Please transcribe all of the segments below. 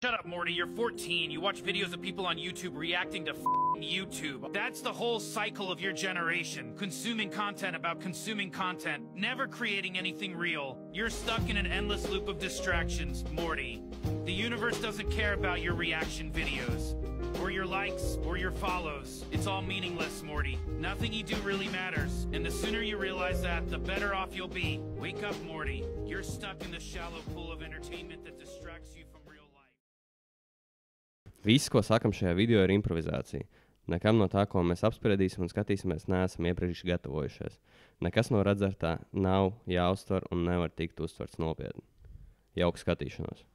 Shut up, Morty. You're 14. You watch videos of people on YouTube reacting to f***ing YouTube. That's the whole cycle of your generation. Consuming content about consuming content, never creating anything real. You're stuck in an endless loop of distractions, Morty. The universe doesn't care about your reaction videos, or your likes, or your follows. It's all meaningless, Morty. Nothing you do really matters. And the sooner you realize that, the better off you'll be. Wake up, Morty. You're stuck in the shallow pool of entertainment that distracts you from real life. Viss, ko sakam šajā video, ir improvizācija. Nekam no tā, ko mēs apspriedīsim un skatīsimies, neesam iepriekš gatavojušies. Nekas no redzētā nav jāuztver un nevar tikt uztverts nopietni. Jauka skatīšanos.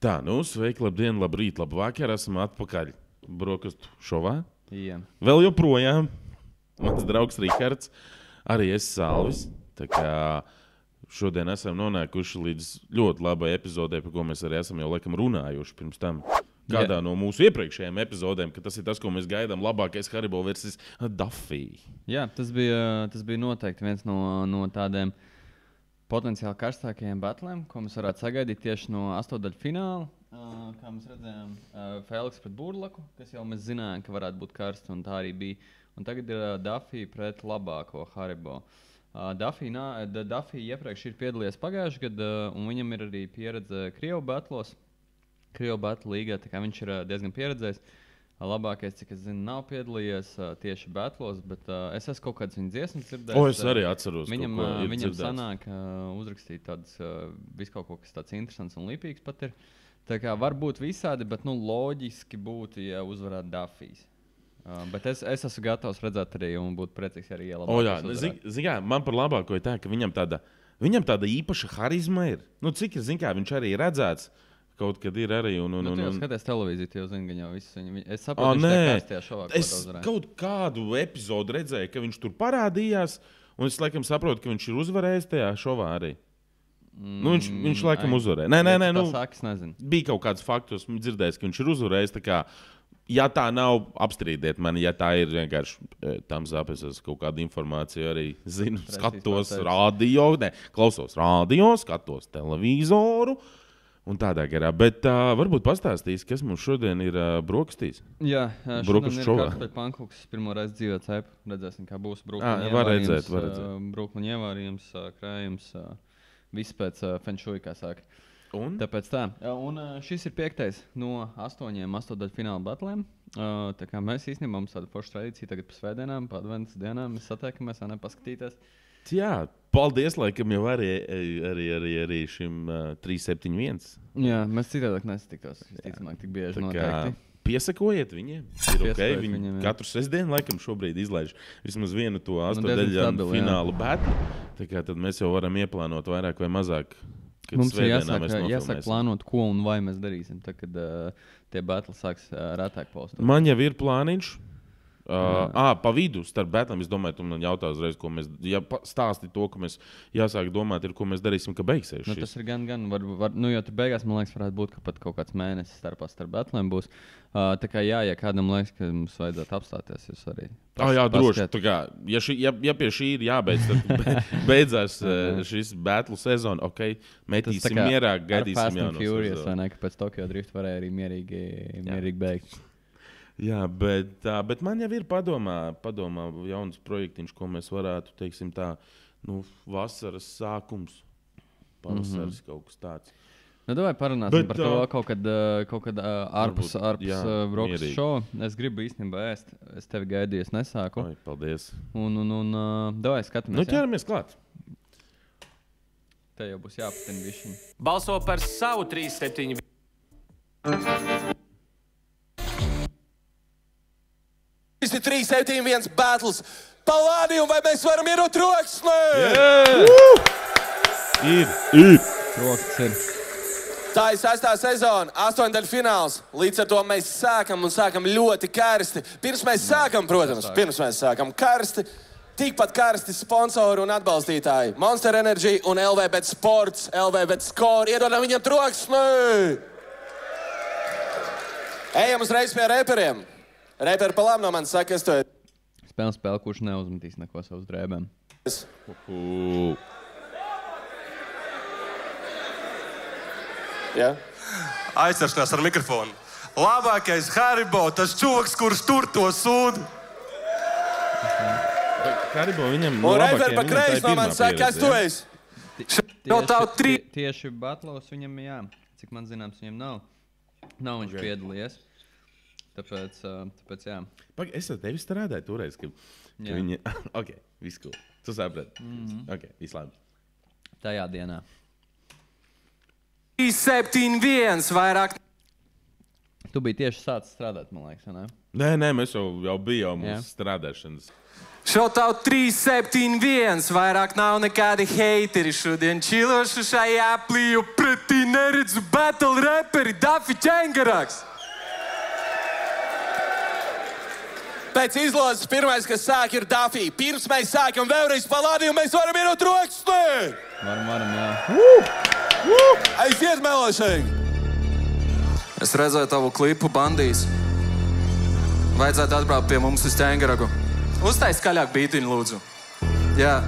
Tā, nu, sveiki, labdien, labrīt, labvakar, esam atpakaļ brokastu šovā. Jā. Vēl joprojām mans draugs Rihards, arī es Salvis, tā kā šodien esam nonākuši līdz ļoti labai epizodē, par ko mēs arī esam jau laikam runājuši pirms tam. Kādā no mūsu iepriekšējiem epizodēm, ka tas ir tas, ko mēs gaidām, labākais Haribo versus Duffy. Jā, tas bija noteikti viens no tādiem potenciāli karstākajiem batlēm, ko mēs varētu sagaidīt tieši no astotdaļu fināla. Kā mēs redzējām, Feliks pret Burlaku, kas jau mēs zinājām, ka varētu būt karsts, un tā arī bija. Un tagad ir Duffy pret labāko Haribo. Duffy iepriekš ir piedalījies pagājušajā gadā, un viņam ir arī pieredze Krievu batlos. Krievu batlu līgā, tā kā viņš ir diezgan pieredzējis. Labākais, cik es zinu, nav piedalījies tieši batlos, bet es esmu kaut kādas viņa dziesmas dzirdējis. Es arī atceros, viņam sanāk uzrakstīt tādas viskaut ko, kas tāds interesants un lipīgs pat ir. Tā kā var būt visādi, bet loģiski būtu, ja uzvarētu Duffys. Bet es esmu gatavs redzēt arī, un būtu priecīgs arī ielabākos uzvarēt. Man par labāko ir tā, ka viņam tāda īpaša harizma ir. Nu, cik ir, viņš arī ir redzēts. Kaut kad ir arī. Tu jau skaties televīziju, tu jau zini, ka jau viss viņu. Es saprotu, viņš tā kārstajā šovā, ko uzvarēja. Kaut kādu epizodu redzēju, ka viņš tur parādījās, un es laikam saprotu, ka viņš ir uzvarējis tajā šovā arī. Viņš laikam uzvarēja. Nē, bija kaut kāds faktos, dzirdējis, ka viņš ir uzvarējis. Tā kā, ja tā nav, apstrīdiet mani, ja tā ir vienkārši tam zāpēs, es kaut kādu informāciju arī zinu, skatos radio, klausos radio, skatos televizoru. Un tādā garā. Bet varbūt pastāstīs, kas mums šodien ir brokastīs? Jā, šodien ir kartupeļu pankūks. Pirmo reizi dzīvē cepu. Redzēsim, kā būs brūkliņu ievārījums. Brūkliņu ievārījums, krājums. Viss pēc fenšuja, kā saka. Tāpēc tā. Un šis ir 5. no 8 astotdaļu fināla batlēm. Tā kā mēs īstenībā mums tāda forša tradīcija tagad pa svētdienām, pa adventas dienām. Mēs satiekamies, paskatīties. Jā, paldies, laikam jau arī šim 371. Jā, mēs citādāk nesatiktos. Visticamāk, tik bieži noteikti. Piesakojiet viņiem. Ir okay. Viņi katru sestdienu laikam šobrīd izlaiž vismaz vienu to astotdaļu finālu batli. Tā kā tad mēs jau varam ieplānot vairāk vai mazāk. Mums ir jāsāk plānot, ko un vai mēs darīsim, tad, kad tie batli sāks rētāk postot. Man jau ir plāniņš. Pa vidu starp batliem, es domāju, tu man jautā uzreiz, ko mēs, ja stāsti to, ka mēs jāsāk domāt, ir, ko mēs darīsim, ka beigsies šis. Tas ir gan, jo tur beigās, man liekas, varētu būt, ka pat kaut kāds mēnesis starp batliem būs. Tā kā ja kādam liekas, ka mums vajadzētu apstāties, jūs arī. Jā, droši. Tā kā, ja pie šī ir jābeidz, tad beidzās šis batlu sezona, ok, metīsim mierā, gaidīsim Fast and Furious, vai ne, ka pēc Tokyo Drift varēja arī mierīgi beigt. Jā, bet man jau ir padomā jauns projektiņš, ko mēs varētu, teiksim tā, vasaras sākums, pavasaris kaut kas tāds. Davai parunāsim par to kaut kad ārpus brokastu šovu. Es gribu īstenībā ēst, es tevi gaidīju, es nesāku. Oi, paldies. Un davai skatāmies. Ķeramies klāt. Te jau būs jāpatina bišķiņ. Balso par savu 3-7. Šis ir 3-7-1 battles. Palādījumu, vai mēs varam ierot troksni? Ir. Troksnis ir. Tā ir 6. sezona, 8. fināls. Līdz ar to mēs sākam ļoti karsti. Pirms mēs sākam karsti, tikpat karsti sponsori un atbalstītāji. Monster Energy un LVBet Sports, LVBet Score. Iedodam viņam troksni! Ejam uzreiz pie reperiem. Reperi pa labi no manis saka, es to spēli, kurš neuzmetīs neko savus drēbēm. Ja? Aizceršanās ar mikrofonu. Labākais Haribo, tas čuvaks, kurš tur to sūdu. Haribo viņam Un Reifer pa kreis no man saka, kas tu esi? Tieši Batlos viņam, jā, cik man zināms, viņam nav viņš piedalījies. Tāpēc, jā. Es ar tevi strādāju toreiz, ka viņi... Ok, viss cool. Tu saprati. Ok, viss labi. Tajā dienā. 3-7-1 vairāk. Tu biji tieši sācis strādāt, man liekas, vai ne? Nē, mēs jau bijām mūsu strādāšanas. Šotaut 3-7-1, vairāk nav nekādi heiteri šodien čilošu šajā plīju pretī neredzu battle reperi Dafi Čengaraks. Pēc izlozes pirmais, kas sāk, ir Dafi. Pirms mēs sākam vēlreiz palādījumu, mēs varam ienot rokstē. Varam, jā. Aiziet melošīgi. Es redzēju tavu klipu bandīs. Vajadzētu atbraukt pie mums uz Ķengaragu. Uztais skaļāk bītiņu, lūdzu. Jā.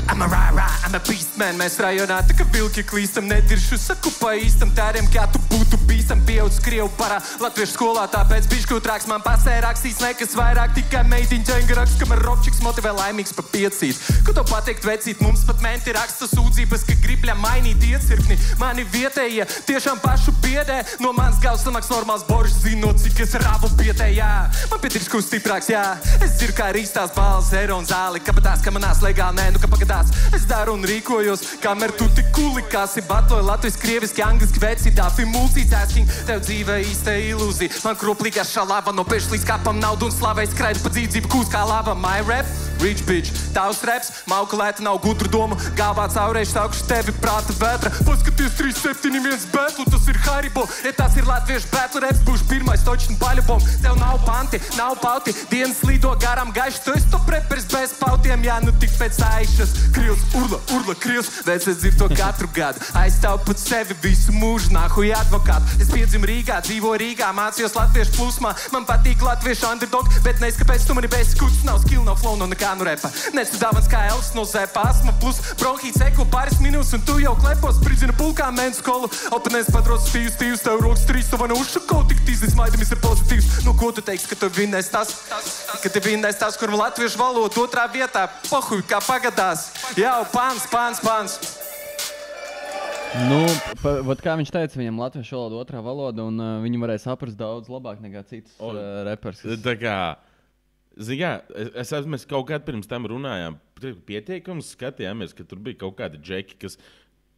I'm a rah, I'm a beast man. Mēs rajonā tā kā vilki klīstam, nediršu saku pa īstam tēriem, kā tu būtu bīstam. Pieaudzis Krievu parā latviešu skolā, tāpēc bišķūtrāks man pasē rakstīs nekas vairāk tikai meitiņ Ķengaraks, kamēr ropčiks motivē laimīgs pa piecīt. Ko to pateikt vecīt, mums pat menti raksta sūdzības, ka grib mainīt iecirkni. Mani vietējie tiešām pašu biedē, no mans gals sanāks normāls boržs, zinot, cik es ravu biedē, jā. Man pietirš kūs stiprāks, jā. Es dzirdu, kā rīstās balss, eiro un zāli, kapatās, ka manās legāli, nē, nu ka pagadās. Es daru un rīkojos, kamēr tu tik kulikāsi batloju latviski, krieviski, angliski, veci, Dafi, multitasking. Tev dzīve īsta ilūzija. Man kroplīgās šalava no pešu līdz kapam naudu un slavējs skraidu pa dzīvdzību kūs kā lava. My rap, rich bitch, tavs raps, maukulēta nav gudru domu, galvā caurējuši saukšu tevi prāta vētra. Paskaties 3-7-1 batlu, tas ir Haribo. Ja tas ir latviešu batlu raps, būšu pirmais točni paļabom. Tev nav panti, nav pauti, dienas līdo garām gaiši. Tu esi top reperis bez pautiem, jā, nu tik pēc aišas. Krils, urla, krils, vēc es dzirdu to katru gadu. Aizstāvu pat sevi visu mūžu, nahuj advokātu. Es piedzimu Rīgā, dzīvoju Rīgā, mācījos latviešu plūsmā. Man patīk latviešu underdog, bet neiz kāpēc tu mani bez skuts. Nav skill, nav flow, no nekā nu repa. Nesu dāvans kā elfs no zepa, asma plus bronhīts eko pāris minūtes un tu jau klepos. Spridzina pulkā mēnes kolu, openēs padros stīvs, tev rokas trīs, tu vana uzšako, tik tīzis maidamis ir pozitīvs. Nu, ko tu teiksi, ka tu vinnēs tas, ka te vinnēs tas, kur latviešu valodu otrā vietā, pohuj, kā pagadās. Jau, pāns. Nu, kā viņš teica, viņam latviešu valoda otrā valoda, un viņi varēja saprast daudz labāk nekā citas repers. Tā kā, mēs kaut kādā pirms tam runājām, pieteikums skatījāmies, ka tur bija kaut kādi džeki, kas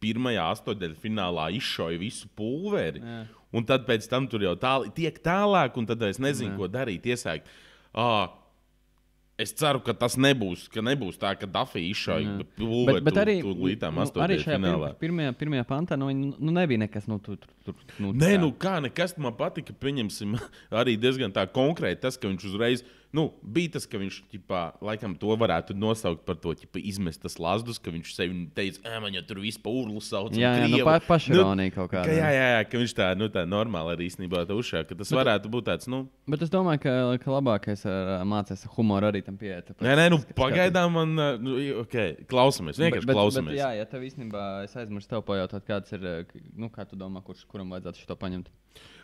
pirmajā astoņdaļfinālā izšoja visu pulveri, un tad pēc tam tur jau tiek tālāk, un tad es nezinu, ko darīt, iesākt. Es ceru, ka tas nebūs tā, ka Dafi izšauja pulveri lītām astoņdaļfinālā. Arī pirmajā pantā nebija nekas Nē, nekas man patika, pieņemsim, arī diezgan tā konkrēti tas, ka viņš uzreiz, bija tas, ka viņš, laikam to varētu nosaukt par to, izmestas lazdus, ka viņš sevi teica, man jau tur visu pa urlu sauc. Jā, pašironija kaut kādā. Jā, ka viņš tā normāli arī īstenībā tā uzšā, ka tas varētu būt tāds, Bet es domāju, ka labākais mācies ar humoru arī tam pieiet. Nē, pagaidām man, klausamies, vienkārši klausamies. Bet jā, ja tev īstenībā es aizmirstu tev pajautāt, kāds ir, kā tu domā, kuram vajadzētu šito paņemt?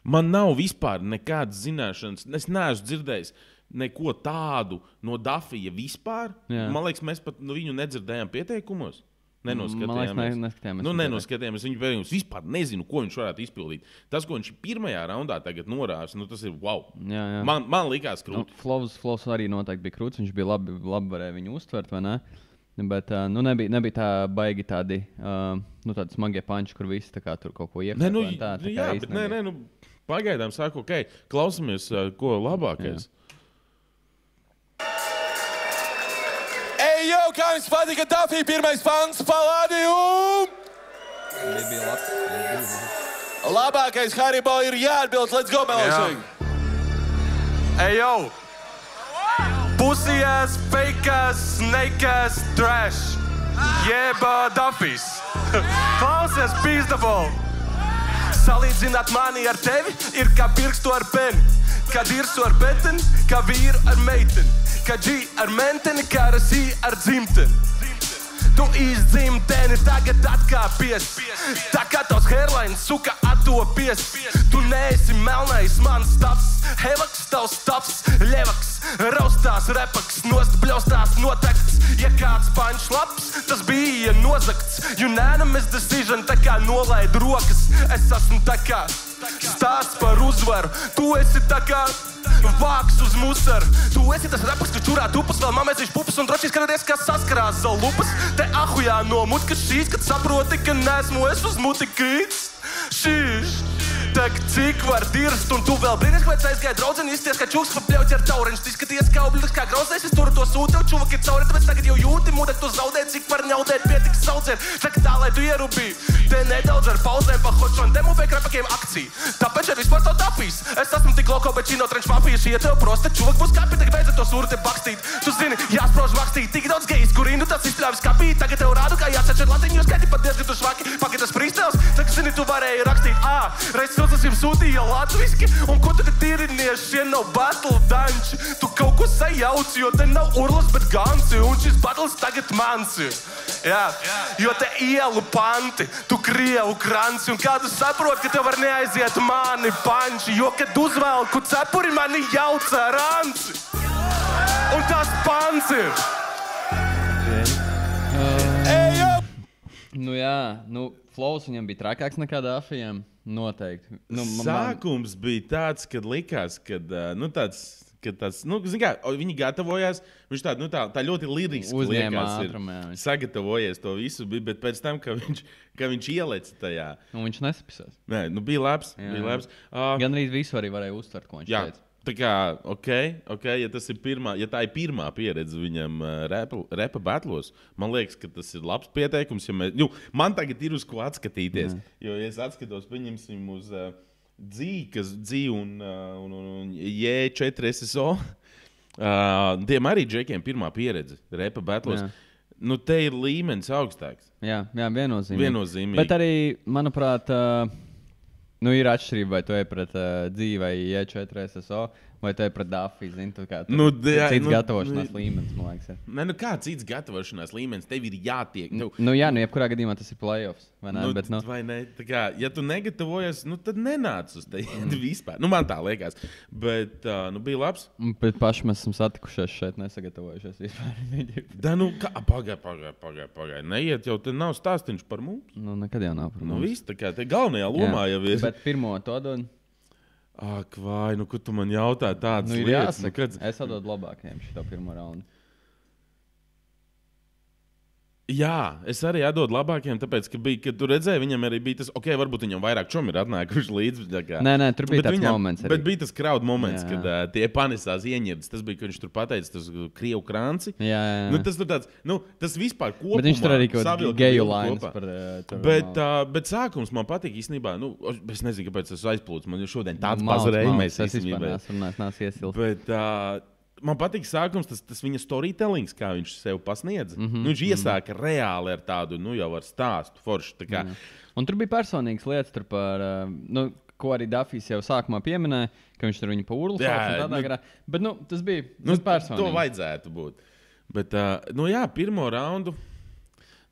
Man nav vispār nekādas zināšanas, es neesmu dzirdējis neko tādu no Dafija vispār. Jā. Man liekas, mēs pat viņu nedzirdējām pieteikumos. Nenoskatījāmies viņu pēdējums. Vispār nezinu, ko viņš varētu izpildīt. Tas, ko viņš pirmajā raundā tagad norās, tas ir wow. Jā. Man likās krūti. Flows arī noteikti bija krūts. Viņš bija labi varēja viņu uztvert, vai ne? Bet nebija tā baigi tādi smagie panči, kur visi tā kā tur kaut ko iekļūt. Pagaidām sāku, klausamies, ko labākais. Ej, kā jums patika Dafi, pirmais pants, palādījumu! Labākais Haribo ir jāatbild, let's go, melošīgi! Ej, Pussy-ass, fake-ass, snake-ass, trash. Jeba Dafis. Klausies, pīzdabol. Salīdzināt mani ar tevi ir kā pirkstu ar peni. Kā dirsu ar beteni, kā vīru ar meiteni. Kā G ar menteni, kā rasī ar dzimteni. Tu izdzimteni tagad atkāpies. Tā kā tavs hairline suka attopies. Tu neesi melnais mans taps. Hevaks tavs taps, ļevaks. Raustās repaks, nost bļaustās notekts. Ja kāds panč labs, tas bija nozakts. Unanimous decision, tā kā nolaid rokas. Es esmu tā kā stāsts par uzvaru. Tu esi tā kā vāks uz musaru. Tu esi tas repaks, kas čurā tupas, vēl mamēsīšu pupas un drošīs skaties, kā saskarās zalupas. Te ahujā no mutkas šīs, kad saproti, ka nesmu es uz muti krīts. Šīš. Tak cik var dirst, un tu vēl brīnies, kāpēc aizgāja draudzeni, izties kā čūks pa pļauķi ar taureņš. Tu izskaties kā obligāts, kā grauzējs, es turu to sūtu, tev čuvaki cauri, tāpēc tagad jau jūti mūdēt, tu zaudēt, cik var ņaudēt, pietiks saudzēt. Saka tā, lai tu ierubī, te nedaudz ar pauzēm pa hočon, te mūpēk repakiem akciju. Tāpēc šeit vispār tev tapīs. Es esmu tik loko, bet čino trenč papīši, ja tev prosta čuvak būs kapi, tagad beidzot to sūru te bakstīt. Tu zini, jāsprož vakstīt, tik daudz gejs, kur indu tāds izpļāvis kapī, tagad tev rādu, kā jāsečer latiņu, skaiti pat diezgan tu švaki, paketas frīstēls, tagad zini, tu varēji rakstīt, reiz filcas sūtīja latviski, un ko tu te tirinies, šie nav battle danči. Tu kaut ko sajauci, jo te nav urlas, bet ganci, un šis battles tagad mans ir. Jā, jo te ielu panti, tu krievu kranci, un kādu saprot, ka tev var neaiziet mani panči, jo, kad uzvelku cepuri, mani jauca ranci. Un tas pants ir. Nu jā, flows viņam bija trakāks nekā Dafijam. Noteikti. Sākums bija tāds, kad likās, zin kā, viņi gatavojās, viņš tā ļoti liriski uzņēmās liekas, sagatavojies to visu, bet pēc tam, ka viņš ielec tajā. Un viņš nesapisās. Nē, bija labs. Gan arī visu arī varēja uztvert, ko viņš teica. Tā kā, ja tā ir pirmā pieredze viņam repa battlos, man liekas, ka tas ir labs pieteikums. Man tagad ir uz ko atskatīties. Jo, ja es atskatos, pieņemsim uz Dzī un J4SSO, tiem arī džekiem pirmā pieredze repa battlos. Te ir līmenis augstāks. Jā, viennozīmīgi. Bet arī, manuprāt, ir atšķirība, vai tu ej pret Dzīvi vai J4SSO, vai tu ej pret Dafiju, zini, tu kā cits gatavošanās līmenis, man liekas. Nē, kā cits gatavošanās līmenis, tev ir jātiek. Jebkurā gadījumā tas ir playoffs, vai ne? Vai ne? Tā kā, ja tu negatavojies, tad nenāc uz te vispār. Man tā liekas. Bet, bija labs. Bet paši mēs esam satikušies šeit, nesagatavojušies vispār. Pagaid. Neiet jau, te nav stāstiņš par mums. Nekad jau nav par mums. Viss, tā kā te galvenajā lomā jau ir. Bet pirmo to dod. Ak, vai, ko tu man jautā tādas lietas? Es atdodu labākajiem šito pirmo raundu. Jā, es arī atdodu labākajiem, tāpēc, ka tu redzēji, viņam arī bija tas, varbūt viņam vairāk čomi ir atnākuši līdzi. Nē, tur bija tāds moments arī. Bet bija tas crowd moments, kad tie panesās ieņirdas. Tas bija, ka viņš tur pateica, tas krievu kranci. Jā. Tas tur tāds, tas vispār kopumā. Bet viņš tur arī kaut geju lainas par... Bet sākums man patīk īstenībā. Es nezinu, kāpēc es aizplūcu. Man šodien tāds pazarējumais īstenībā. Bet... Man patīk sākums, tas viņa storytellings, kā viņš sev pasniedz. Viņš iesāka reāli ar tādu, jau ar stāstu foršu. Un tur bija personīgas lietas par, ko arī Dafijs jau sākumā pieminēja, ka viņš tur viņu pa urlu sauc un tādā garā. Bet, tas bija personīgi. To vajadzētu būt. Bet, pirmo raundu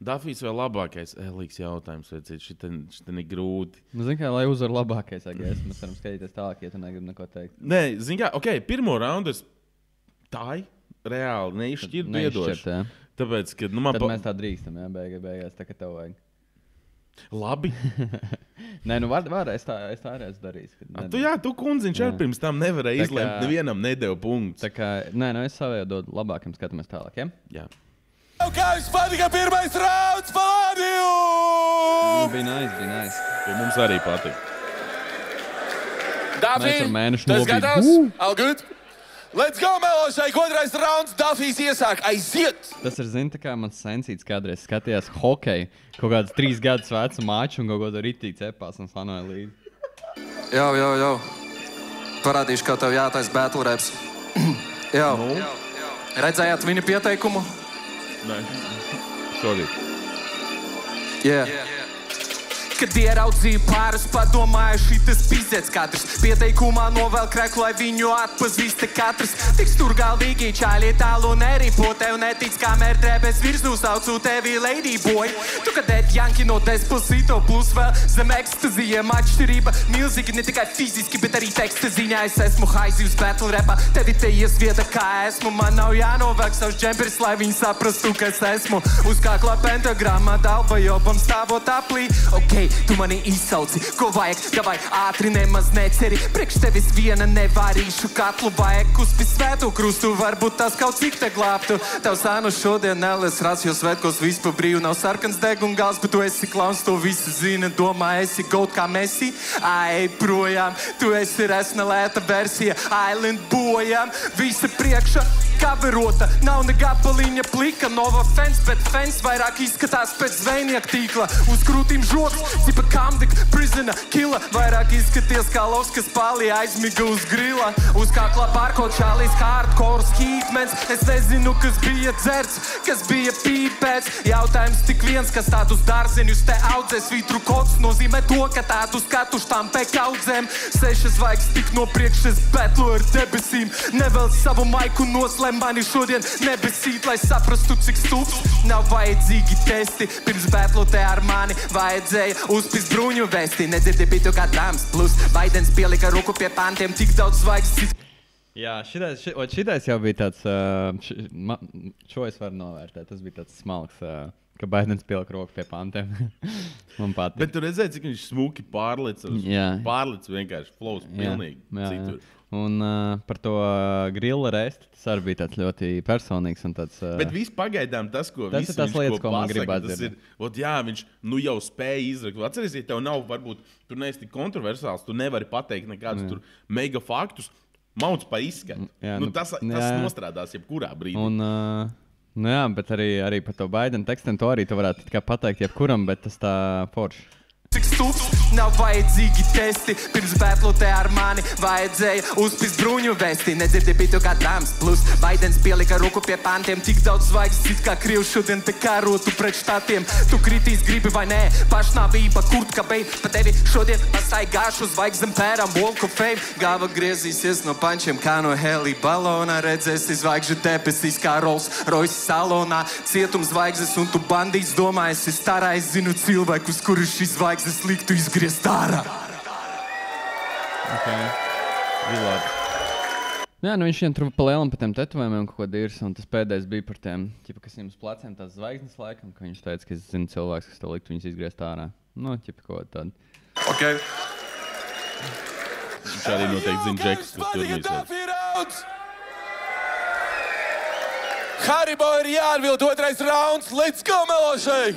Dafijs vēl labākais. Līks jautājums, šitan ir grūti. Zini kā, lai uzvar labākais, mēs varam skatīties tālāk, ja tu negribi neko teikt. Nē, zini kā, pirmo raundu es tā reāli neizšķirt iedošu. Tāpēc, ka, tad mēs tā drīkstam, beigās, tā kā tev vajag. Labi. Nē, var, es tā arī esmu darījis. Tu kundziņš ar pirms tam nevarēja izlemt, nevienam nedeva punktus. Tā kā, es savēju dodu labākiem, skatāmies tālāk, ja? Jā. Kā jums patika pirmais rauns, Palādiju? Bija nice. Ja mums arī patika. Dafī, tas gatavs? All good? Let's go, Melošai! Otrais rauns, Dafijs iesāk, aiziet! Tas ir, tā kā mans sensīts kādreiz skatījās hokeju, kaut kāds 3 gadus vecu māču un kaut kādu ritīgi cepās un sanoja līdzi. Jau. Parādīšu, kā tev jātais battle raps. Jau. Redzējāt viņa pieteikumu? Nē. Sorry. Yeah. Kad ieraudzīju pāris, padomāju, šitas pizēts katrs. Pieteikumā novēl kreku, lai viņu atpazīsta katrs. Tik sturgaldīgi čāļi tālu neripotē un netic, kamēr drēbēs virsū saucu tevi Lady Boy. Tu kadēt janki no Despacito plus vēl zem ekstazijiem atšķirība. Milzīgi ne tikai fiziski, bet arī teksta ziņā. Es esmu haizījus battle rapā, tevi te iesvieta kā esmu. Man nav jānovelk savs džemperis, lai viņi saprastu, kas esmu. Uz kāklā pentagramma dalba jobam stāvot aplī. Ok, tu mani izsauci, ko vajag, davai ātri nemaz neceri. Priekš tevis viena nevarīšu katlu vajag uzpi svētu krustu, varbūt tas kaut cik te glābtu. Tavs ānu šodien neles rats, jo svētkos viss pa brīvu nav sarkans degungals, bet tu esi klauns, to visi zina, domā esi goat kā Messi. Ai, projām, tu esi resna lēta versija, Island bojām, visa priekša. Kaverota, nav ne gabaliņa plika, Nova fence, bet fence vairāk izskatās pēc zvejnieka tīkla. Uz krūtīm žoks, cipa kamdik, prisona, killa, vairāk izskaties kā lovs, kas palī aizmiga uz grila. Uz kāklā pārkot čālīs hardcore hitmens, es nezinu, kas bija dzerts, kas bija pīpēts. Jautājums tik viens, kas tādus dārzeņus te audzē, svītru kods nozīmē to, ka tādu skatu štampē kaudzēm. 6 zvaigznes tik no priekšas betlu ar debesīm, nevēl savu maiku noslēm mani šodien nebesīt, lai saprastu, cik stulbs. Nav vajadzīgi testi, pirms betlotē ar mani vajadzēja uzpist bruņu vesti. Nedzirdi bitu kā dāms, plus Baidens pielika roku pie pantiem, tik daudz zvaigznes. Jā, šitais jau bija tāds, šo es varu novērtēt, tas bija tāds smalks, ka Baidens pielika roku pie pantiem. Man patīk. Bet tu redzēji, cik viņš smuki pārlic vienkārši flows pilnīgi citur. Un par to grilla resti, tas arī bija tāds ļoti personīgs un tāds... Bet viss pagaidām tas, ko tas viss ir tas viņš lietas, ko man pasaka, gribētu tas ir, jā, viņš jau spēja izrakt. Atceries, ja tev nav, varbūt, tur neesi tik kontroversāls, tu nevari pateikt nekādus tur mega faktus, mauc pa izskatu. Tas nostrādās jebkurā brīdī. Un, jā, bet arī par to Baidena tekstiem to arī tu varētu tikai pateikt jebkuram, bet tas tā forši. Cik stulbs, nav vajadzīgi testi, pirms betlotē ar mani vajadzēja uzpist bruņu vesti. Nedzirdi bitu kā dāms, plus Baidens pielika roku pie pantiem, tik daudz zvaigznes, it kā Krievi šodien te kārotu pret štatiem. Tu kritīs gribi vai nē, pašnāvība, kurtka beid, pa tevi šodien pastaigāšu zvaigzem pēram walk of fame. Gava griezīsies no pančiem kā no heli balonā, redzēsi zvaigžu debesīs kā Rolls Royce salonā. Cietums zvaigznes un tu bandīts domā, esi starā, es zinu cilvēkus, kuri šis zvaigznes liktu izgriezt ārā. Ok, vilāt. Jā, viņš viņam tur pa lielam pa tiem tetovējumiem kaut ko dirs, un tas pēdējais bija par tiem, kas viņam uz pleciem tās zvaigznes laikam, ka viņš teica, ka es zinu cilvēks, kas to liktu viņus izgriezt ārā. Nu, kaut ko tādu. Ok. Viņš arī noteikti zina džekus, kas tur bija. Haribo ir jāatbild 2. rauns, let's go, Melošai!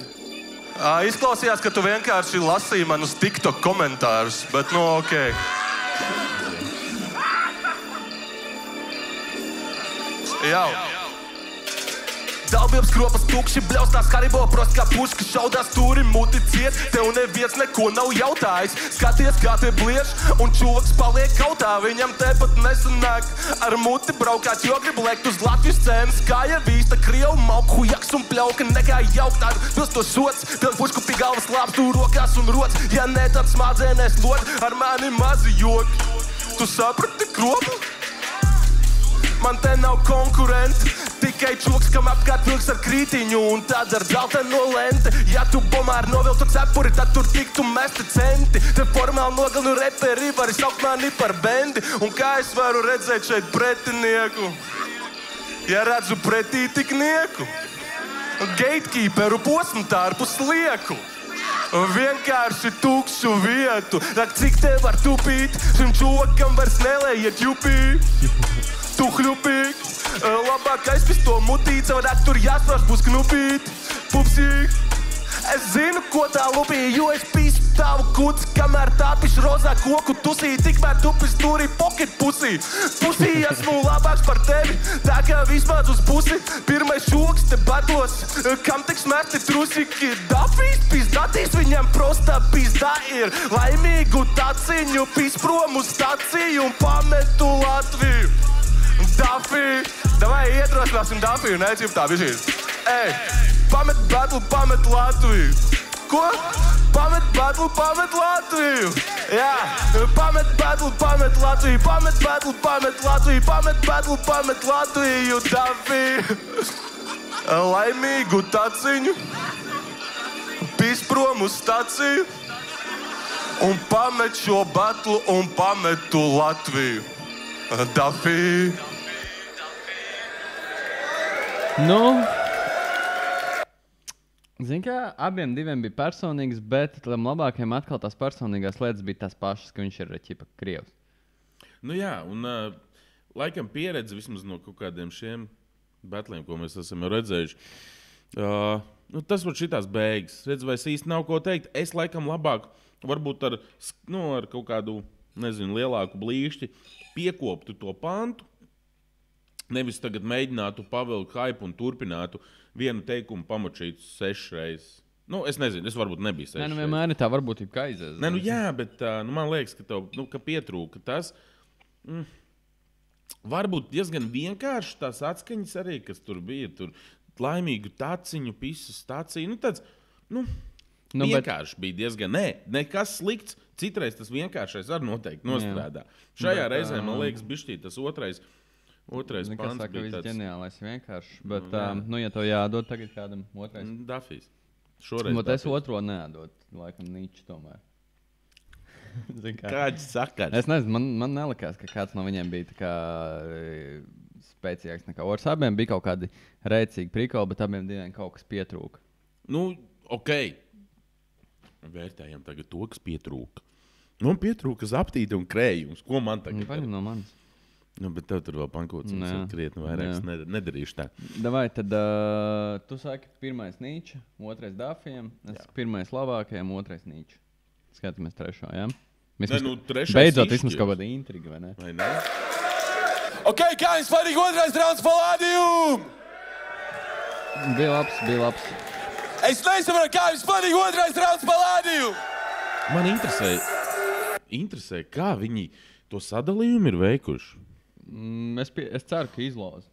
Izklausījās, ka tu vienkārši lasīji manus TikTok komentārus, bet ok. Jau. Dalbības kropas tukši, bļaustās Haribo prost kā puška, šaudās turi muti ciet, tev neviens neko nav jautājis. Skaties, kā te bliež, un čuvaks paliek kautā, viņam tepat nesanāk ar muti braukāt, jo grib lekt uz Latvijas cenas, kā ja vīsta Krievu malku, hujaks un pļauka, nekā jaukt tādu pilstos sots, pilk pušku pie galvas lāpstu rokās un rots, ja ne tad smadzenēs lod, ar mani mazi joki. Tu saprati kropu? Man te nav konkurenti, tikai čuks, kam apkārt vilks ar krītiņu un tad ar dzelteno lenti. Ja tu bomā ar noviltu cepuri, tad tur tiktu mesti centi. Te formāli nogalnu reperi vari saukt mani par bendi. Un kā es varu redzēt šeit pretinieku, ja redzu pretī tiknieku? Gatekeeperu posmu tārpu slieku. Vienkārši tukšu vietu. Rak, cik te var tupīt, šim čuvakam vairs nelējiet jupī. Tu hļupīgi, labāk aizpist to mutīti, savādāk tur jāsprāž būs knupīt, pupsīgi. Es zinu, ko tā lupīja, jo es pīstu tavu kuci, kamēr tāpišu rozā koku tusī, tikmēr tupis turī pocket pusī. Pusī esmu labāks par tevi, tā kā vismaz uz pusi. Pirmais šoks te batos, kam tik smērti trusiki. Dafīs pizdatīs, viņam prostā pizdā ir. Laimīgu taciņu, pis prom uz staciju un pametu Latviju. Dafī, davai iedrošināsim Dafiju, necīm tā bišķīt. Ej, pamet battle, pamet Latviju. Ko? Pamet batlu, pamet Latviju. Jā, pamet batlu, pamet Latviju. Pamet batlu, pamet Latviju. Pamet batlu, pamet Latviju. Davī. Laimīgu taciņu. Pīs prom uz staciju. Un pamet šo batlu un pametu Latviju. Davī. Nu... Zini, kā abiem diviem bija personīgas, bet tam labākajam atkal tās personīgās lietas bija tās pašas, ka viņš ir ķipa krievs. Nu jā, un laikam pieredze vismaz no kaut kādiem šiem batliem, ko mēs esam jau redzējuši. Tas var šitās beigas. Redz, vai es īsti nav ko teikt. Es laikam labāk, varbūt ar kaut kādu, nezinu, lielāku blīšķi piekoptu to pantu. Nevis tagad mēģinātu pavilkt hype un turpinātu vienu teikumu pamočīt 6 reizes. Es nezinu, es varbūt nebiju 6 reizes. Nu vienmēr ir tā varbūt kā aizies. Jā, bet man liekas, ka tev ka pietrūka tas. Varbūt diezgan vienkārši tās atskaņas arī, kas tur bija. Tur laimīgu taciņu, pisu staciju. Tāds, vienkārši bija diezgan. Nekas slikts. Citreiz tas vienkāršais arī noteikti nostrādā. Šajā reizē, man liekas, bišķī tas otrais pants saka, bija tāds ģeniālais vienkārši. Bet, ja tev jādod tagad kādam otrais. Dafijs. Šoreiz Bet es otro neatdod, laikam Nīču tomēr. Kāds sakars? Es nezinu, man nelikās, ka kāds no viņiem bija tā kā spēcīgāks nekā otrs. Abiem bija kaut kādi rēcīgi prikoli, bet abiem diviem kaut kas pietrūka. Ok. Vērtējam tagad to, kas pietrūka. Pietrūka zaptīte un krējums. Ko man tagad? Paņem no manis. Bet tev tur vēl pankots un krietni vairāk nedarīšu tā. Davai, tad tu saki pirmais Nīča, otrais Dafijam, pirmais labākajam, otrais Nīča. Skatāmies trešo, jā? Beidzot, vismaz kaut kāda intriga, vai ne? Vai ne? Ok, kā jums patīk otrais rauns Palladium? Bija labs. Es nesaprotu, kā jums patīk otrais rauns Palladium? Man interesē, kā viņi to sadalījumu ir veikuši. Es ceru, ka izloz.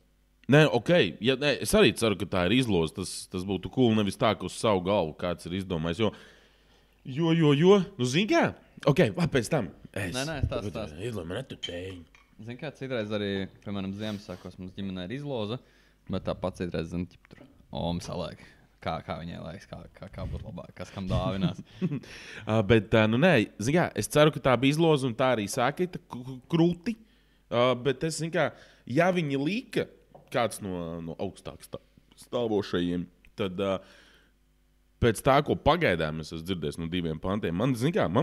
Es arī ceru, ka tā ir izloz. Tas būtu cool, nevis tā, ka uz savu galvu kāds ir izdomājis. Jo. Zini kā? Ok, pēc tam. Stāst. Izlai, man netutēji. Zini kā, citreiz arī, piemēram, Ziemassvētkos mums ģimenē ir izloza, bet tāpat citreiz, zini, tur salēk. Kā viņai liekas, kā būtu labāk, kas kam dāvinās. Bet, zini kā, es ceru, ka tā bija izloza un tā arī sākita krūti. Bet es zinu, ka, ja viņi lika kāds no augstāk stāvošajiem, tad pēc tā, ko pagaidām es esmu dzirdējis no 2 pantiem, man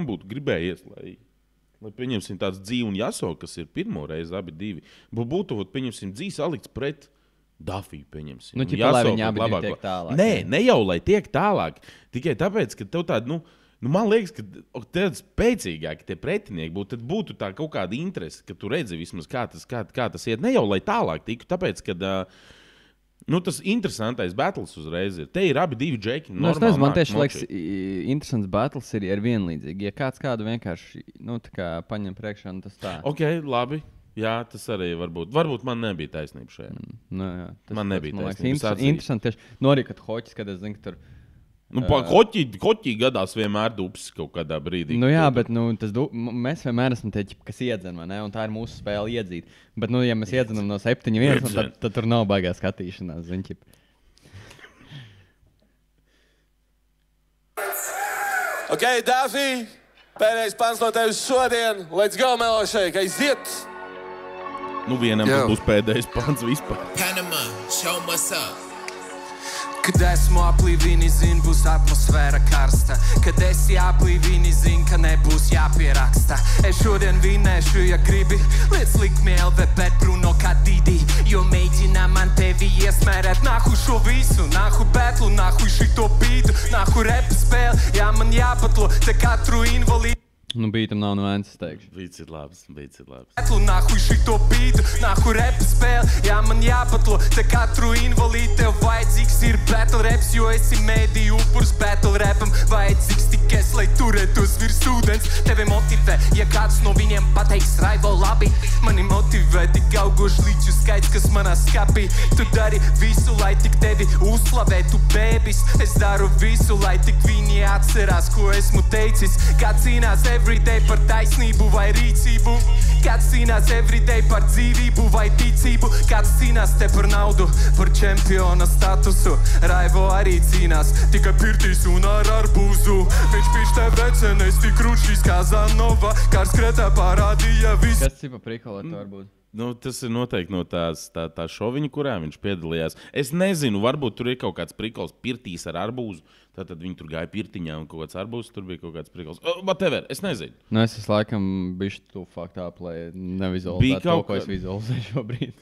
būtu gribējies, lai pieņemsim tāds Dzīvi un Jaso, kas ir pirmo reizi abi divi, būtu, pieņemsim, Dzīvi salikts pret Dafiju, pieņemsim. Lai viņi abi tiek tālāk. Ne jau, lai tiek tālāk, tikai tāpēc, ka tev tāda, man liekas, ka tad spēcīgāki tie pretinieki būtu, tad būtu tā kaut kāda interese, ka tu redzi vismaz, kā tas iet. Ne jau, lai tālāk tiku, tāpēc, ka tas interesantais battles uzreiz ir. Te ir abi divi džeki. Man tieši liekas, interesants battles ir vienlīdzīgi. Ja kāds kādu vienkārši paņem priekšā, tas tā. Ok, labi. Jā, tas arī varbūt man nebija taisnība šajā. Man nebija taisnība. Interesanti tieši. Arī, kad hoķis, kad es zinu, ka tur... Hoķī gadās vienmēr dubs kaut kādā brīdī. Bet mēs vienmēr esam tie, kas iedzen, vai ne? Un tā ir mūsu spēle iedzīt. Bet, ja mēs iedzenam no 7-1, tad tur nav baigā skatīšanās, ziņķi. Ok, Dafī, pēdējais pants no tevis šodien. Let's go, Melošai, ka aiziet! Vienam tas būs pēdējais pants vispār. Panama, show us up. Kad esmu aplī, viņi zin, būs atmosfēra karsta. Kad esi aplī, viņi zin, ka nebūs jāpieraksta. Es šodien vinēšu, ja gribi, liec likmi LVP, Bruno Kadidi. Jo mēģinā man tevi iesmērēt. Nahu šo visu, nahu betlu, nahu šito bīdu, nahu repa spēli. Jā, man jāpatlo te katru invalīdu. Nu, bītam nav no vainas, es teikšu. Bīts ir labs. Nahuj šito bītu, nahuj repu spēli, jā, man jāpatlo, te katru invalīdu tev vajadzīgs ir battle raps, jo esi mēdīju upurs battle rapam, vajadzīgs tik es, lai turētos virs ūdens, tevi motivē, ja kāds no viņiem pateiks raivo labi, mani motivē tik augoši līdžu skaits, kas manā skapī, tu dari visu, lai tik tevi uzslavē, tu bēbis, es daru visu, lai tik viņi atcerās, ko esmu teicis, kāds cīnās everyday par taisnību vai rīcību, kāds cīnās everyday par dzīvību vai ticību, kāds cīnās te par naudu, par čempiona statusu, Raivo arī cīnās, tikai pirtīs un ar arbūzu, viņš piš te vecenais, tik ručīs kā Zanova, kāds kretā parādīja visu. Kas cipa prikolē to varbūt? Nu, tas ir noteikti no tā šoviņa, kurā viņš piedalījās. Es nezinu, varbūt tur ir kaut kāds prikols pirtīs ar arbūzu. Tātad viņi tur gāja pirtiņā un kaut kāds arbūzs, tur bija kaut kāds prikols. Whatever, es nezinu. Nu, es laikam bišķi too fucked up, lai nevizualizētu to, ko es vizualizēju šobrīd.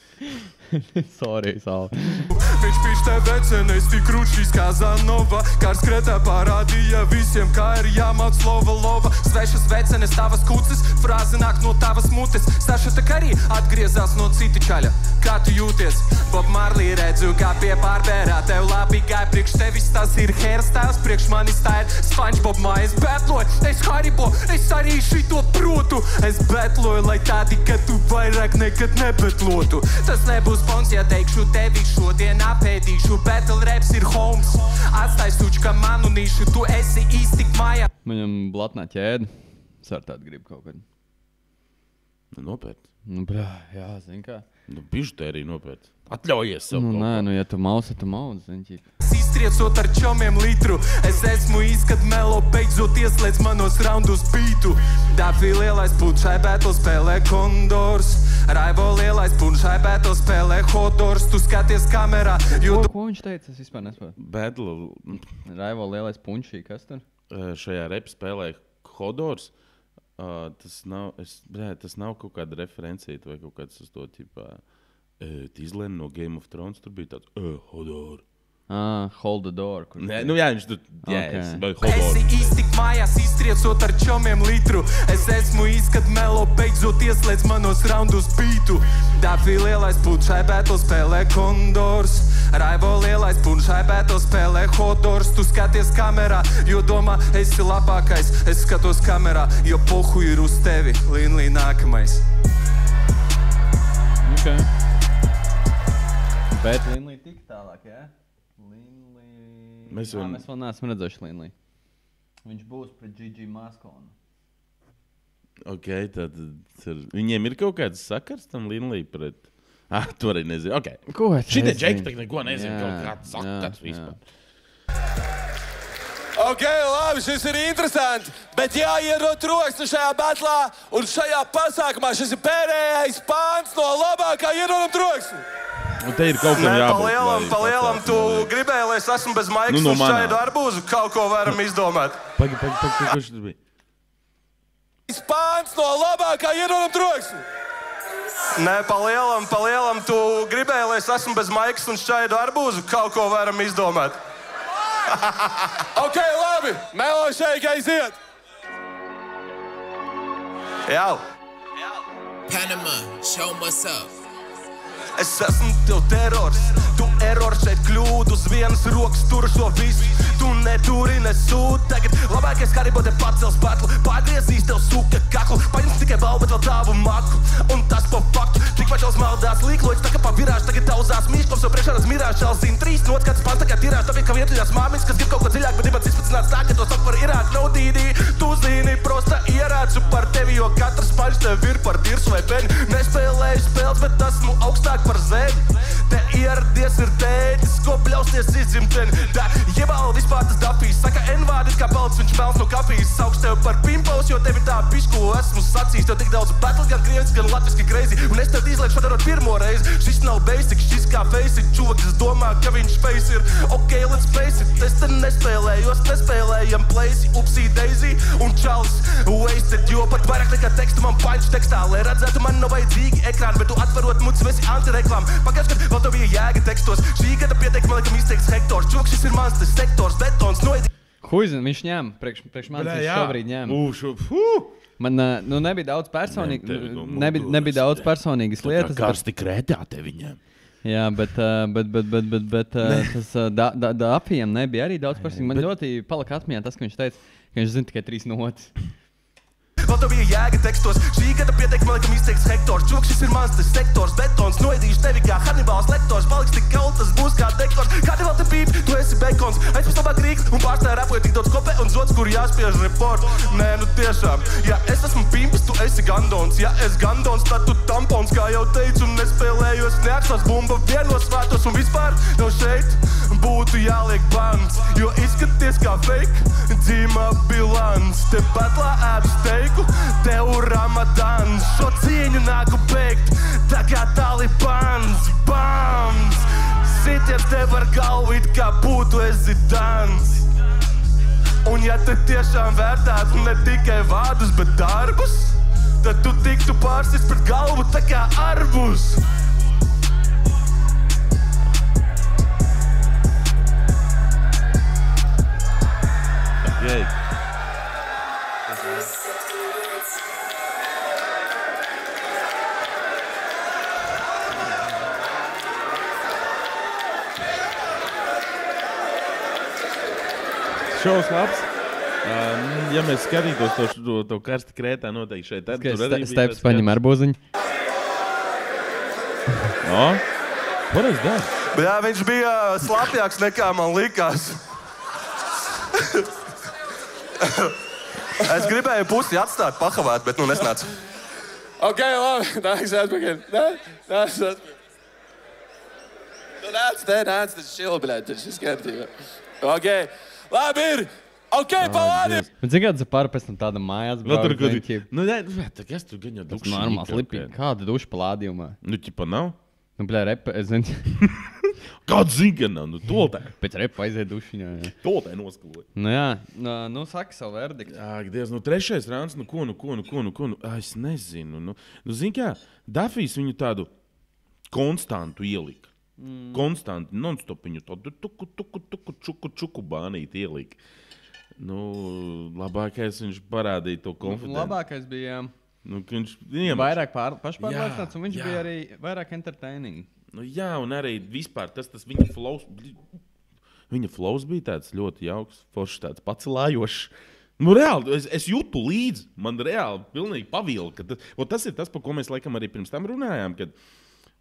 Sorry, Sal. Viņš piš te vecenais, tik ručīs kā Zanova, kāds kretā parādīja visiem, kā ir jāmāc lova. Svešas vecenes, tavas kucis, frāze nāk no tavas mutes. Saša tak arī atgriezās no cita čaļa. Kā tu jūties? Bob Marley redzu, kā pie barbērā. Tev labi gāja priekš tevis, tas ir hairstyles, priekš manis tā ir SpongeBob, es betloju, es Haribo, es arī šito protu. Es betloju, lai tādi, ka tu vairāk nekad nebetlotu. Tas nebūs pons, ja teikšu tevi šodien apēdīšu. Battle raps ir homes, atstāj sučka manu nišu, tu esi īstik mājā. Viņam blatnā ķēde, es ar tādu gribu kaut kad. Nu, nopērt. Nu, brā, jā, zin kā. Nu, bižutērija nopērt. Atļaujies sev. Nu, nē, nu, ja tu mausi, tu maudz, ziņķi. Iztriecot ar čomiem litru, es esmu izkad melo beidzot ieslēdz manos raundus bītu. Dafī lielais punšai battle spēlē Kondors, Raivo lielais punšai battle spēlē Hodors, tu skaties kamerā, jo... Ko viņš teica? Es vispār nespēju. Battle... Raivo lielais punšī, kas tur? Šajā rep spēlē Hodors. Tas nav kaut kāda referencija vai kaut kāds uz to tipā izlēma no Game of Thrones, tur bija tāds Hodor. Hold the door. Nē, nu jā, viņš tur, Esi īstik mājās, iztriecot ar čomiem litru, es esmu izkad melo beidzot ieslēdz manos raundus bītu. Dafī lielais punšai battle spēlē Kondors, Raivo lielais punšai battle spēlē Hodors, tu skaties kamerā, jo domā, esi labākais, es skatos kamerā, jo pohu ir uz tevi, Linlī nākamais. Ok. Bet Linlī tik tālāk, jā? Mēs vēl neesam redzējuši Linlī. Viņš būs pret Gigi Maskonu. Ok, tad viņiem ir kaut kāds sakars tam Linlī pret... Tu arī nezinu. Ok. Ko es Šitie džeki tak neko nezinu, kaut kāds sakars vispār. Ok, labi, šis ir interesanti, bet jāierot troksni šajā batlā un šajā pasākumā. Šis ir pēdējais pāns no labākā ierodam troksni. Un te ir kaut kam jābūt. Palielam, tu gribēji, lai es esmu bez maikas un šķaidu arbūzu, kaut ko varam izdomāt. Pagi, ko šis bija? Pāns no labākā ierodam troksni. Nē, palielam, tu gribēji, lai es esmu bez maikas un šķaidu arbūzu, kaut ko varam izdomāt. Ok, labi, Melo šeit aiziet. Jau. Panama, show what's up. Es esmu tev terors, tu error šeit kļūdu, uz vienas rokas turu šo visu. Tu neturi nesūd, tagad labākais Haribo te pacels batlu, pārgriezīs tev suka kaklu, paņems tikai balvu, bet vēl tavu maklu. Un tas po faktu, tik pašals maldās līkloģis, tā kā pa virāžu, tagad tauzās mīšklops, jo priekšā redz mirāžu, šāls zina 3 nots, kāds pants, tā kā tirāžu, tāpēc, ka vietuļās māmiņas, kas grib kaut ko dziļāk, bet dibats izpacināts tā, ka to saka par Irāku, no dīdī. Tu zini, prosta ierācu par tevi, jo katrs paļš tev ir par dirsu vai peni. Nespēlēju spēles, bet esmu augstāk par zemi. Te ieradies ir tētis, ko bļausties izdzimteni. Tā jebāla vispār tas dafīs, saka N-vārdis kā balts, viņš melns no kafijas. Saukš tev par pimpos, jo tevi tā pišku esmu sacījis. Tev tik daudz battle, gan krieviski, gan latviski crazy. Un es tev izlieku šodarot pirmo reizi. Šis nav basic, šis kā face it. Čuvakis domā, ka viņš face ir. Ok, let's face it. Es te nespēlējos, nespēlējam plaisi, upsī daisy un čalis wasted. Jo pat vairāk nekā tekstu man paņš tekstā, lai redzētu man nav vajadzīgi ekrāni, bet tu atverot mucis, esi antireklām. Pagājušajā gadā vēl tev bija jēga tekstos. Šī gada pieteikuma laikam izteikts hektors. Čuvak, šis ir mans tas sektors, betons, noidi. Huizin, viņš ņem, priekš manis viņš šobrīd ņem. Man nebija daudz personīgas lietas. Tā karsti krētā te viņam. Jā, bet tas Dafijam nebija arī daudz personīgi. Man ļoti palika atmiņā tas, ka viņš teica, ka viņš zina tikai 3 notis. Vēl tev bija jēga tekstos, šī gada pieteikuma laikam izteiks hektors. Čuk, šis ir mans tas sektors, betons, noedīšu tevi kā Hannibals lektors. Paliks tik kaut, tas būs kā dekors. Kādi vēl te pīp, tu esi bekons. Aizpēc labāk rīks un pārstāja rapoja tik daudz kopē un zots, kur jāspiež report. Nē, nu tiešām, ja es esmu pimps, tu esi gandons. Ja es gandons, tad tu tampons, kā jau teicu, nespēlējos neakstos bumba vienos svētos un vispār no šeit būtu jāliek bans. Jo izskaties kā fake, dzīmā bilans. Te batlā ēpsteiku. Tev Ramadans, šo cīņu nāku beigt, tā kā Talibans, bams. Sitiet tev ar galvu, it kā būtu es Zidans. Un ja te tiešām vērtātu ne tikai vārdus, bet darbus, tad tu tiktu pārsist pret galvu tā kā arbus. Okay. Šovs labs. Ja mēs skatītos to karsti krētā noteikti šeit, tad tur arī bija... Steps paņem arboziņu. O, pareiz dara. Jā, viņš bija slapjāks nekā man likās. Es gribēju pusi atstāt, pahavāt, bet nesnāca. Ok, labi, nāks atpakaļ. Nāc, tas šil, bļēt, tas šis kārtībā. Ok. Labi ir! Ok, palādi! Man zin, kāds pāri pēc tam tāda mājās brauc. Kas tur gan jau duši? Tas normāls lipīgi. Kāda duša palādījumā? Nu, ķipa nav? Nu, bļā, repa, es zinu. Kāds zin, ka nav? Nu, toltē. Pēc repa aiziet dušiņā, jā. Toltē noskaloja. Nu, jā. Nu, saki savu verdiktu. Ak, Dievs, nu, 3. rauns, nu, ko? Es nezinu. Nu, zin kā, Dafijs viņu tādu konstantu ielika. Konstanti, non-stop viņu tādu čuku bānīt ielika. Nu, labākais viņš parādīja to konfidentu. Labākais bija vairāk pašpārliecināts, un viņš bija arī vairāk entertaining. Nu, jā, un arī vispār tas viņa flows bija tāds ļoti jauks, foršs, tāds pacelājošs. Nu, reāli, es jūtu līdzi, man reāli pilnīgi pavilka. Tas ir tas, par ko mēs laikam arī pirms tam runājām,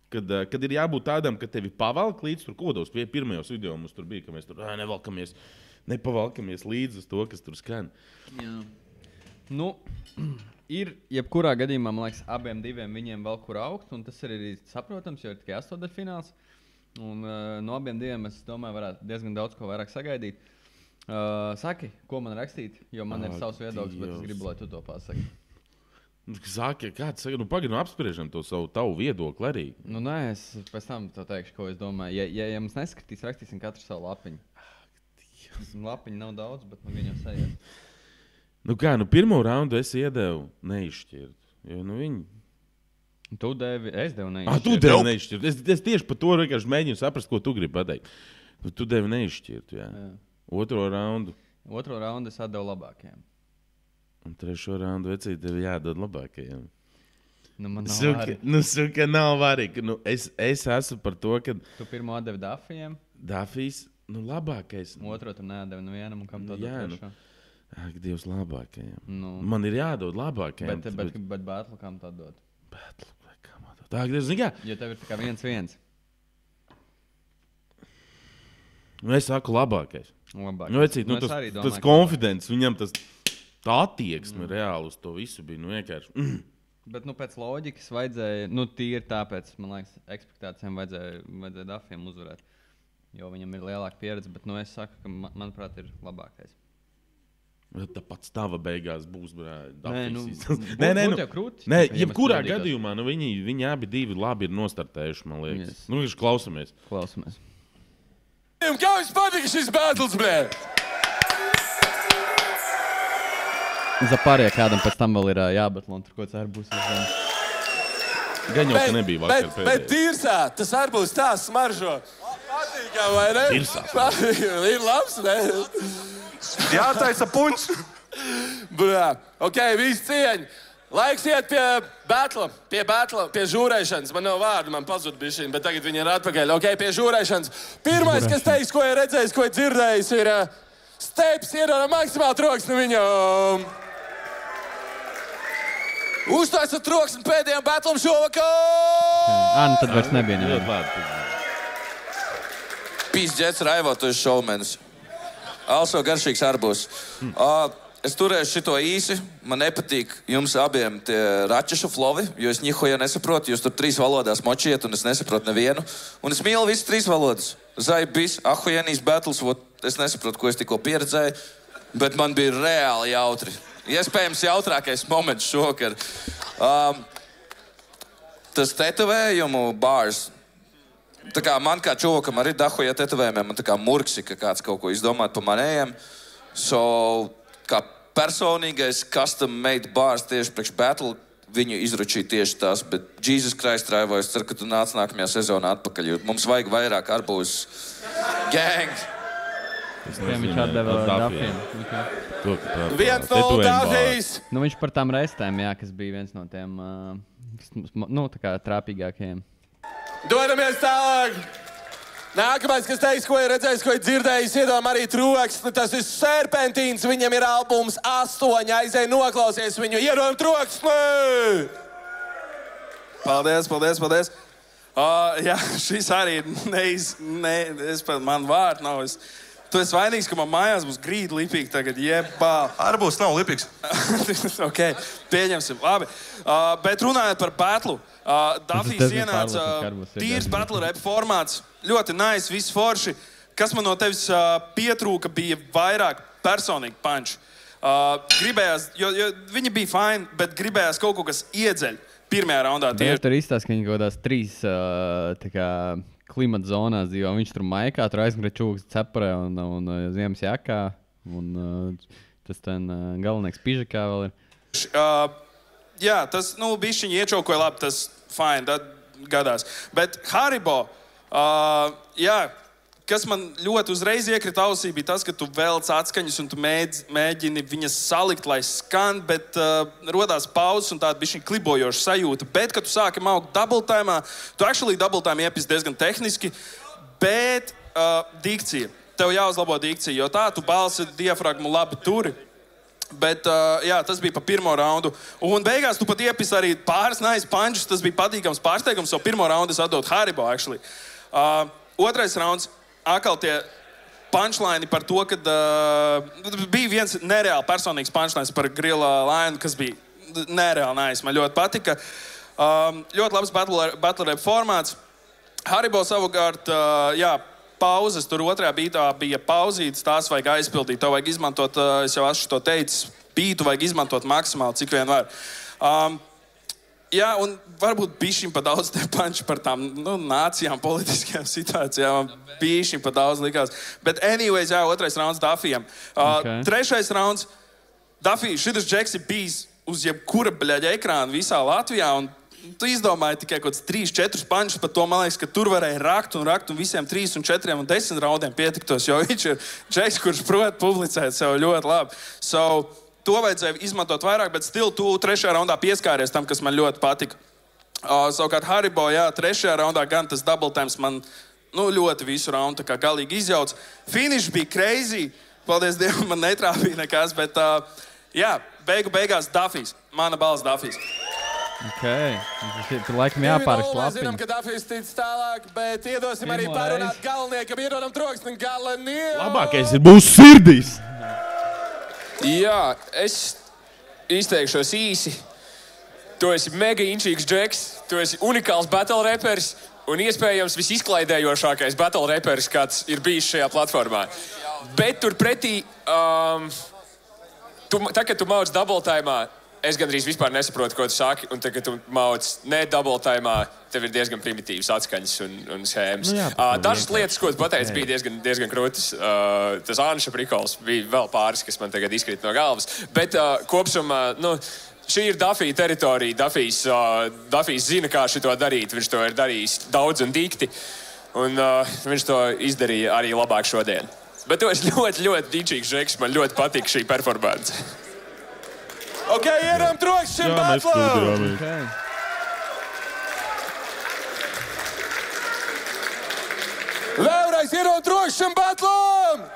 kad ir jābūt tādam, ka tevi pavalk līdz tur kodos. Pirmajos video mums tur bija, ka mēs tur nepavalkamies līdz uz to, kas tur skan. Jā. Nu, ir jebkurā gadījumā, man liekas, abiem diviem viņiem vēl kur augt, un tas ir arī saprotams, jo ir tikai 8. fināls. Un no abiem diviem es domāju, varētu diezgan daudz ko vairāk sagaidīt. Saki, ko man rakstīt, jo man ir savs viedoklis, bet es gribu, lai tu to pasaki. Saki, kāds saka, pagaidām apspriežam to tavu viedokli arī. Nu, nē, es pēc tam to teikšu, ko es domāju. Ja mums neskatīs, rakstīsim katru savu lapiņu. Lapiņu nav daudz, bet viņam sajies. Nu kā, pirmo raundu es iedevu neizšķirt. Jo, viņi... Tu devi, es devu neizšķirt. Tu devi neizšķirt. Es tieši par to vienkārši mēģinu saprast, ko tu gribi pateikt. Tu devi neizšķirt, jā. Otro raundu es atdevu labākajiem. Un 3. raundu vecīt tev jādod labākajiem. Nu, man nav vārīgi. Suka, nav vārīgi. Es esmu par to, ka... Tu pirmo atdevi Dafijiem? Dafijs, labākais. Otro tu neatdevi nevienam, un kam to dod trešo? Ak, Dievs, labākajiem. Nu. Man ir jādod labākajiem. Bet Batlu kam to dod? Batlu, kam to dod? Tak, Dievs, zini kā? Jo tev ir tā kā 1-1. Es saku labākais. Labākais. Tas konfidents, viņam tas... Tā attieksme reāli uz to visu bija vienkārši. Bet pēc loģikas vajadzēja, tīri tāpēc, man liekas, ekspektācijām vajadzēja Dafijam uzvarēt. Jo viņam ir lielāka pieredze, bet es saku, ka manuprāt ir labākais. Tāpat tava beigās būs Dafijs. Nē, jebkurā gadījumā viņi abi divi labi ir nostartējuši, man liekas. Yes. Klausamies. Kā jums patika šis battles, blēd? Zapārījā kādam pēc tam vēl ir jābatlo, un tur kaut kāds arbūs. Gan jau, ka nebija vakar pēdējais. Bet tirsā, tas arbūs tā smaržo. Patīkā, vai ne? Tirsā. Ir labs, ne? Jātaisa punš. Brā. Ok, visi cieņi. Laiks iet pie batla, pie žūrēšanas. Man nav vārdu, man pazud bišķiņ, bet tagad viņi ir atpakaļ. Ok, pie žūrēšanas. Pirmais, kas teiks, ko ir redzējis, ko ir dzirdējis, ir Steips iedod maksimāli troksni viņam. Uztaisat troksni pēdējām batlam šovakar! Tad vairs nebija neviena. Pīsģets Raivo, tu esi šovmenis. Also garšīgs arbūs. Es turēšu šito īsi. Man nepatīk jums abiem tie račešu flovi, jo es nihoja nesaprotu. Jūs tur 3 valodās močiet, un es nesaprotu nevienu. Un es mīlu visu 3 valodas. Zaibis, ahujenīs battles, es nesaprotu, ko es tikko pieredzēju, bet man bija reāli jautri. Iespējams jautrākais moments šokar. Tas tetovējumu bārs. Tā kā man kā čovakam arī dahoja tetovējumiem, man tā kā murksi, ka kāds kaut ko izdomāt pa manējiem. Kā personīgais custom-made bārs tieši priekš battle, viņu izručīja tieši tas, bet Jesus Christ, Raivo, es ceru, ka tu nāc nākamajā sezonā atpakaļ, jo mums vajag vairāk arbūs gang. Viņš atdeva Dafiem. 1-0 Dafijs! Viņš par tām reistēm, jā, kas bija viens no tiem, tā kā trāpīgākajiem. Dodamies tālāk! Nākamais, kas teiks, ko ir redzējis, ko ir dzirdējis, iedod arī troksni. Tas ir Serpentīns, viņam ir albums 8, aizēj noklausies viņu, iedod troksni! Paldies. Jā, šis arī man vārdu nav. Tu esi vainīgs, ka man mājās būs grīda lipīga tagad, jebā. Arbūs nav lipīgs. Ok, pieņemsim, labi. Bet runājot par battlu, Dafijs ienāca tīrs battle rap formāts. Ļoti nice, viss forši. Kas man no tevis pietrūka, bija vairāk personīgi punch. Gribējās, jo viņi bija fine, bet gribējās kaut ko, kas iedzeļ pirmajā raundā. Tur izstāst, ka viņi kaut kādās 3 klimata zonās dzīvo. Viņš tur maikā, tur aizmugurē čūkas cepurē un ziemas jakā. Un tas ten galvenais pižakā vēl ir. Jā, tas, bišķiņi iečaukoja labi, tas fine, tad gadās. Bet Haribo, kas man ļoti uzreiz iekrita ausī, bija tas, ka tu velc atskaņas un tu mēģini viņas salikt, lai skan, bet rodās pauzes un tāda bišķiņ klibojoša sajūta. Bet, kad tu sāki augt double time'ā, tu actually double time iepis diezgan tehniski, bet dikcija. Tev jāuzlabo dikcija, jo tā tu balsi diafragmu labi turi. Bet, tas bija pa pirmo raundu. Un beigās tu pat iepis arī pāris nice punches, tas bija patīkams pārsteigums, jo pirmo raundu es atdotu Haribo, actually. Otrais rauns, atkal tie punchline par to, kad bija viens nereāli personīgs punchline par Grilla Lionu, kas bija nereāli nice, man ļoti patika. Ļoti labs battle rap formāts. Haribo savukārt, pauzes, tur otrajā beatā bija pauzītas, tās vajag aizpildīt, to vajag izmantot, es jau esmu to teicis, beatu vajag izmantot maksimāli, cik vien var. Un varbūt bišķiņ pa daudz te panči par tām nācijām, politiskajām situācijām, bišķiņ pa daudz likās. Bet anyways, otrais rauns Dafijam. Trešais rauns, Dafij, šitas džeks ir bijis uz jebkura bļaļa ekrāna visā Latvijā, un tu izdomāji tikai kaut kāds 3-4 pančus, pat to man liekas, ka tur varēja rakt un visiem 3, 4 un 10 raundiem pietiktos, jo viņš ir džeks, kurš prot publicēt sev ļoti labi. To vajadzēja izmantot vairāk, bet still tu 3. raundā pieskāries tam, kas man ļoti patika. Savukārt Haribo, trešajā raundā gan tas double times man ļoti visu raundu tā kā galīgi izjauc. Finish bija crazy, paldies Dievam, man netrāpīja nekas, bet beigās Dafijs, mana balss Dafijs. Tur laikam jāpārāk lapiņi. Zinām, ka Dafijs tic tālāk, bet iedosim arī parunāt galveniekam, iedodam troksni galveniekam. Labākais ir mūsu sirdīs. Jā, es izteikšos īsi. Tu esi mega inčīgs džeks, tu esi unikāls battle reperis un iespējams visizklaidējošākais battle reperis, kāds ir bijis šajā platformā. Bet turpretī, kad tu mauc double time'ā, es gandrīz vispār nesaprotu, ko tu saki, un tagad, kad tu mauc ne double time'ā, tev ir diezgan primitīvas atskaņas un schēmas. Dažas lietas, ko tu pateici, bija diezgan krūtis. Tas Anša prikols bija vēl pāris, kas man tagad izkrīt no galvas. Bet kopsumā, šī ir Dafija teritorija. Dafijs zina, kā šito darīt. Viņš to ir darījis daudz un dikti. Un viņš to izdarīja arī labāk šodien. Bet tu esi ļoti, ļoti dīčīgs žeks. Man ļoti patīk šī performance. Ok, ieram trokšķim batlam! Vēlreiz ieram trokšķim batlam!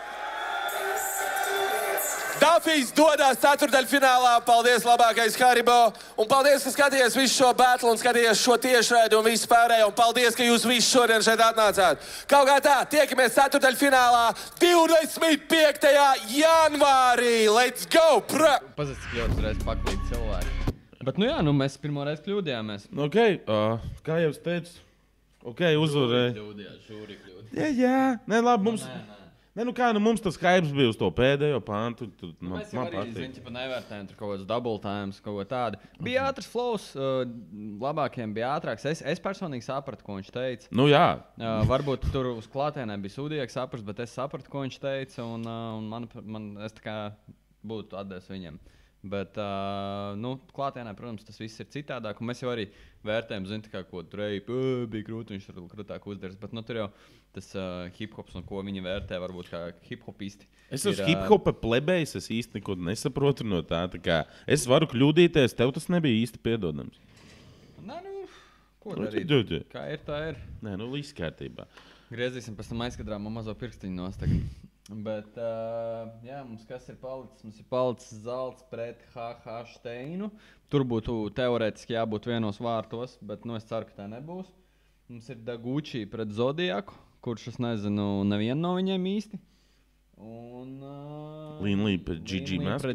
Dafijs dodas ceturdaļfinālā. Paldies, labākais Haribo. Un paldies, ka skatījies visu šo batlu un skatījies šo tiešraidi un visu pārējo. Un paldies, ka jūs visi šodien šeit atnācāt. Kaut kā tā, tiekamies ceturdaļfinālā 25. janvārī. Let's go! Pazēc, cik ļoti reiz paklīt cilvēki. Bet, mēs pirmo reizi kļūdījāmies. Ok, kā jau es teicu, uzvarēja. Jā. Nē, labi, mums... mums tas hypes bija uz to pēdējo pantu. Mēs jau arī, nevērtējam tur kaut kāds double times, kaut ko tādu. Bija ātrs flows, labākiem bija ātrāks. Es personīgi sapratu, ko viņš teica. Nu jā. Varbūt tur uz klātienē bija sūdīgāk saprast, bet es sapratu, ko viņš teica, un es tā kā būtu atdevis viņam. Bet, klātienē, protams, tas viss ir citādāk, un mēs jau arī vērtējam, ko tur bija grūti, viņš tur krūtāk uzdarīs, bet tur jau tas hip-hops un ko viņi vērtē, varbūt kā hip-hopisti. Es esmu hip-hopa plebejs, es īsti neko nesaprotu no tā kā es varu kļūdīties, tev tas nebija īsti piedodams. Ko darīt? Kā ir, tā ir. Nē, viss kārtībā. Griezīsim pēc tam aizskatām mazo pirkstiņu nostagni. Bet, mums kas ir palicis? Mums ir palicis Zalts pret HH Steinu. Tur būtu teorētiski jābūt vienos vārtos, bet es ceru, ka tā nebūs. Mums ir Daguči pret Zodiaku, kurš es nezinu nevienu no viņiem īsti. Un Linlī pret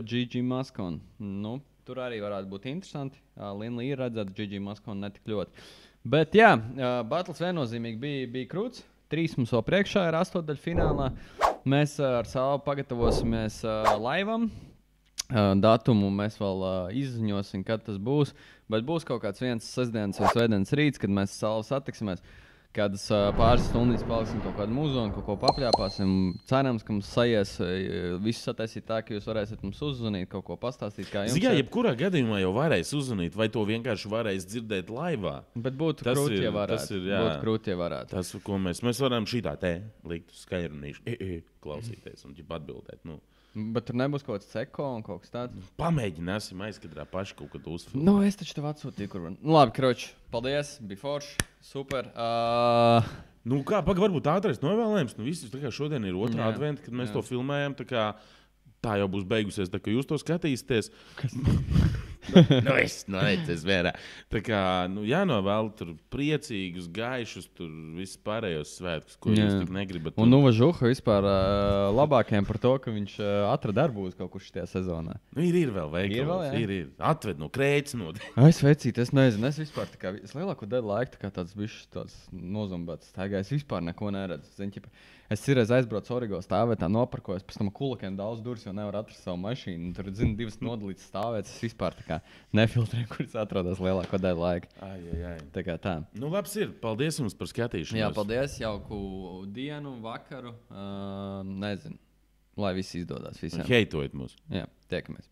Gigi Maskon. Tur arī varētu būt interesanti. Linlī ir redzēts, Gigi Maskon netik ļoti. Bet battles viennozīmīgi bija krūts. 3 mums vēl priekšā ir 8daļfinālā. Mēs ar Salvu pagatavosimies laivam. Datumu mēs vēl izziņosim, kad tas būs. Bet būs kaut kāds viens sestdienas vai svētdienas rīts, kad mēs Salvu satiksimies. Kādas pāris stundas paliksim kaut kādu mūzonu, kaut ko papļāpāsim. Cerams, ka mums sajies visu sataisīt tā, ka jūs varēsiet mums uzzvanīt, kaut ko pastāstīt, kā jums. Jebkurā gadījumā jau varēs uzzvanīt, vai to vienkārši varēs dzirdēt laivā. Bet būtu krūti, ja varētu. Būtu krūti, ja varētu. Tas, ko mēs varam šitā te likt uz skaļrunīšu, klausīties un atbildēt. Bet tur nebūs kaut kāds ceko un kaut kas tāds. Pamēģināsim aizkadrā paši kaut kad uzfilmēt. Es taču tev atsūtīju, kur man. Labi, kroči, paldies, bija forši, super. Varbūt ātrais novēlējums. Viss tā kā šodien ir 2. adventa, kad mēs to filmējam. Tā jau būs beigusies, tā kā jūs to skatīsieties. Es vienā. Tā kā, jānovēl tur priecīgus, gaišus, tur visus pārējos svētkus, ko jūs tik negribat. Un Nuva Žuha vispār labākajiem par to, ka viņš atrada darbu uz kaut kur šajā sezonā. Ir vēl veikals. Ir. Atved no Krēķis. Es vecīt, es nezinu. Es vispār tā kā, es lielāko daļu laika tā kā tāds bišķis tāds nozombēts staigā. Es vispār neko neredzu. Es reiz aizbraucu Origo stāvētā, noparkojos, pēc tam kulakiem daudz durvis, jo nevar atrast savu mašīnu. Tur, 2 nodalītas stāvētas. Es vispār tā kā nefiltrēju, kuras atrodas lielāko daļu laika. Tā kā tā. Labs ir. Paldies jums par skatīšanos. Jā, paldies. Jauku dienu, vakaru. Nezinu. Lai viss izdodas visiem. Heitojiet mūs. Jā, tiekamies.